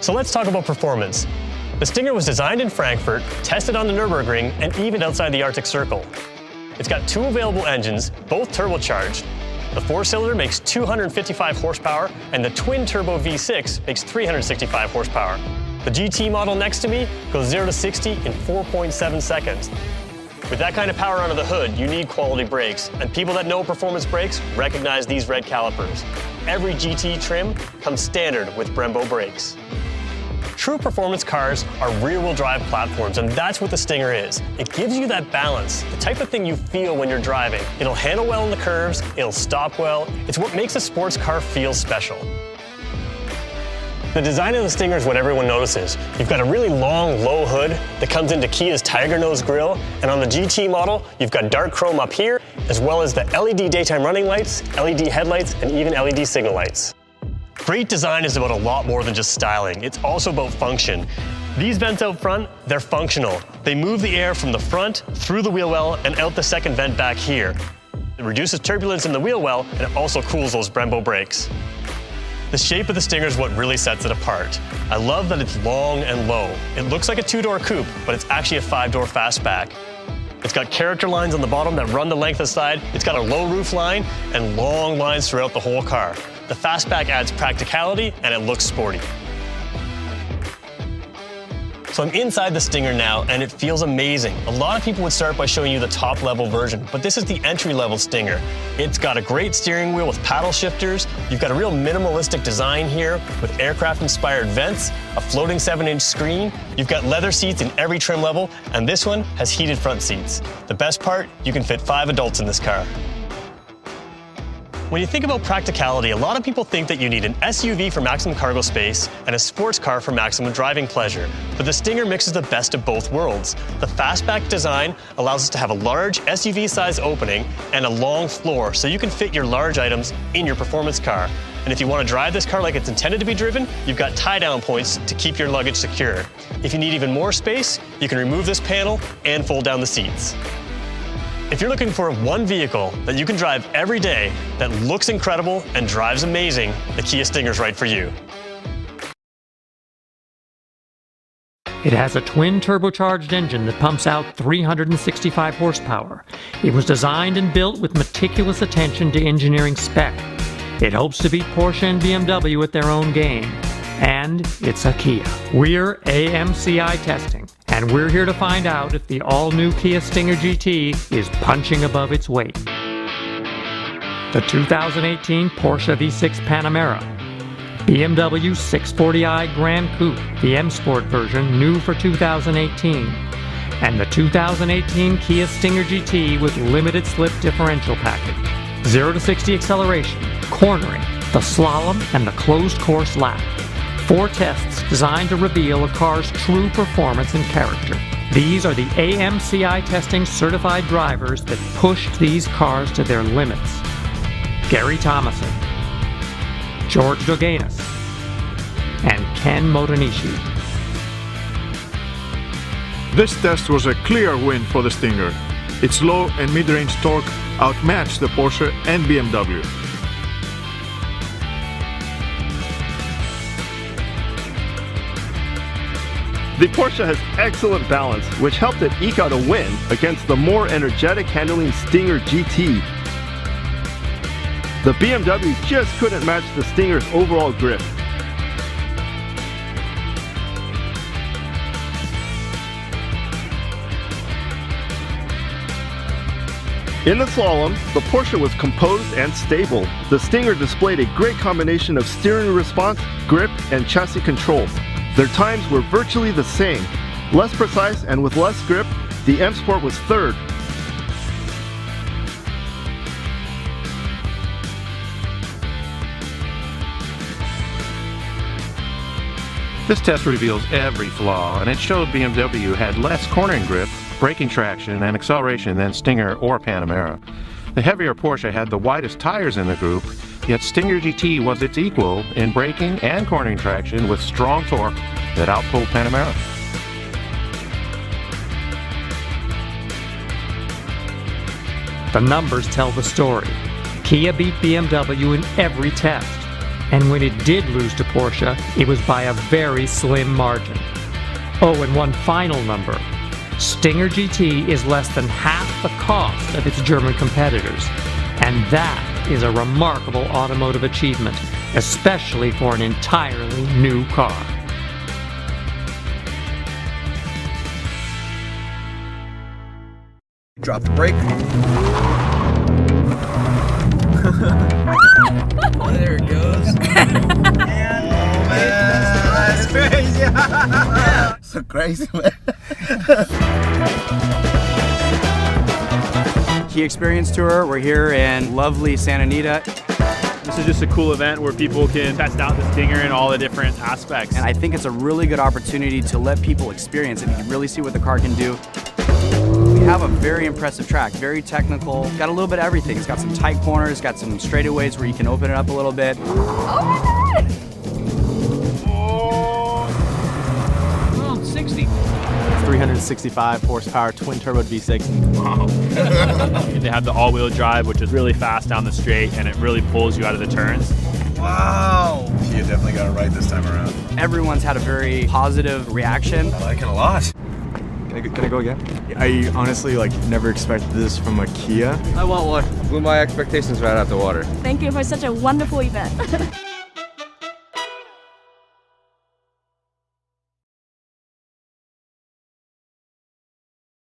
So let's talk about performance. The Stinger was designed in Frankfurt, tested on the Nürburgring, and even outside the Arctic Circle. It's got 2 available engines, both turbocharged. The 4-cylinder makes 255 horsepower, and the twin-turbo V6 makes 365 horsepower. The GT model next to me goes 0 to 60 in 4.7 seconds. With that kind of power under the hood, you need quality brakes, and people that know performance brakes recognize these red calipers. Every GT trim comes standard with Brembo brakes. True performance cars are rear-wheel drive platforms, and that's what the Stinger is. It gives you that balance, the type of thing you feel when you're driving. It'll handle well in the curves, it'll stop well. It's what makes a sports car feel special. The design of the Stinger is what everyone notices. You've got a really long, low hood that comes into Kia's Tiger Nose grille, and on the GT model, you've got dark chrome up here, as well as the LED daytime running lights, LED headlights, and even LED signal lights. Great design is about a lot more than just styling. It's also about function. These vents out front, they're functional. They move the air from the front, through the wheel well, and out the second vent back here. It reduces turbulence in the wheel well, and it also cools those Brembo brakes. The shape of the Stinger is what really sets it apart. I love that it's long and low. It looks like a 2-door coupe, but it's actually a 5-door fastback. It's got character lines on the bottom that run the length of the side. It's got a low roof line and long lines throughout the whole car. The fastback adds practicality and it looks sporty. So I'm inside the Stinger now and it feels amazing. A lot of people would start by showing you the top level version, but this is the entry level Stinger. It's got a great steering wheel with paddle shifters. You've got a real minimalistic design here with aircraft inspired vents, a floating 7-inch screen. You've got leather seats in every trim level, and this one has heated front seats. The best part, you can fit 5 adults in this car. When you think about practicality, a lot of people think that you need an SUV for maximum cargo space and a sports car for maximum driving pleasure. But the Stinger mixes the best of both worlds. The fastback design allows us to have a large SUV-sized opening and a long floor, so you can fit your large items in your performance car. And if you want to drive this car like it's intended to be driven, you've got tie-down points to keep your luggage secure. If you need even more space, you can remove this panel and fold down the seats. If you're looking for one vehicle that you can drive every day that looks incredible and drives amazing, the Kia Stinger's right for you. It has a twin turbocharged engine that pumps out 365 horsepower. It was designed and built with meticulous attention to engineering spec. It hopes to beat Porsche and BMW at their own game. And it's a Kia. We're AMCI testing, and we're here to find out if the all-new Kia Stinger GT is punching above its weight. The 2018 Porsche V6 Panamera, BMW 640i Gran Coupe, the M Sport version, new for 2018, and the 2018 Kia Stinger GT with limited slip differential package, 0 to 60 acceleration, cornering, the slalom, and the closed course lap. 4 tests designed to reveal a car's true performance and character. These are the AMCI testing certified drivers that pushed these cars to their limits. Gary Thomason, George Doganis, and Ken Motonishi. This test was a clear win for the Stinger. Its low and mid-range torque outmatched the Porsche and BMW. The Porsche has excellent balance, which helped it eke out a win against the more energetic handling Stinger GT. The BMW just couldn't match the Stinger's overall grip. In the slalom, the Porsche was composed and stable. The Stinger displayed a great combination of steering response, grip, and chassis control. Their times were virtually the same. Less precise and with less grip, the M Sport was third. This test reveals every flaw, and it showed BMW had less cornering grip, braking traction, and acceleration than Stinger or Panamera. The heavier Porsche had the widest tires in the group, yet Stinger GT was its equal in braking and cornering traction with strong torque that outpulled Panamera. The numbers tell the story. Kia beat BMW in every test. And when it did lose to Porsche, it was by a very slim margin. Oh, and one final number. Stinger GT is less than half the cost of its German competitors. And that is a remarkable automotive achievement, especially for an entirely new car. Drop the brake. There it goes. Oh man, that's crazy. So crazy, man. Key Experience Tour. We're here in lovely Santa Anita. This is just a cool event where people can test out the Stinger in all the different aspects. And I think it's a really good opportunity to let people experience it. You can really see what the car can do. We have a very impressive track, very technical. Got a little bit of everything. It's got some tight corners, got some straightaways where you can open it up a little bit. Oh my God! Oh, 60. 365 horsepower twin turbo V6. Wow. They have the all-wheel drive, which is really fast down the straight, and it really pulls you out of the turns. Wow! You definitely got it right this time around. Everyone's had a very positive reaction. I like it a lot. Can I go again? I honestly never expected this from a Kia. I want one. Blew my expectations right out the water. Thank you for such a wonderful event.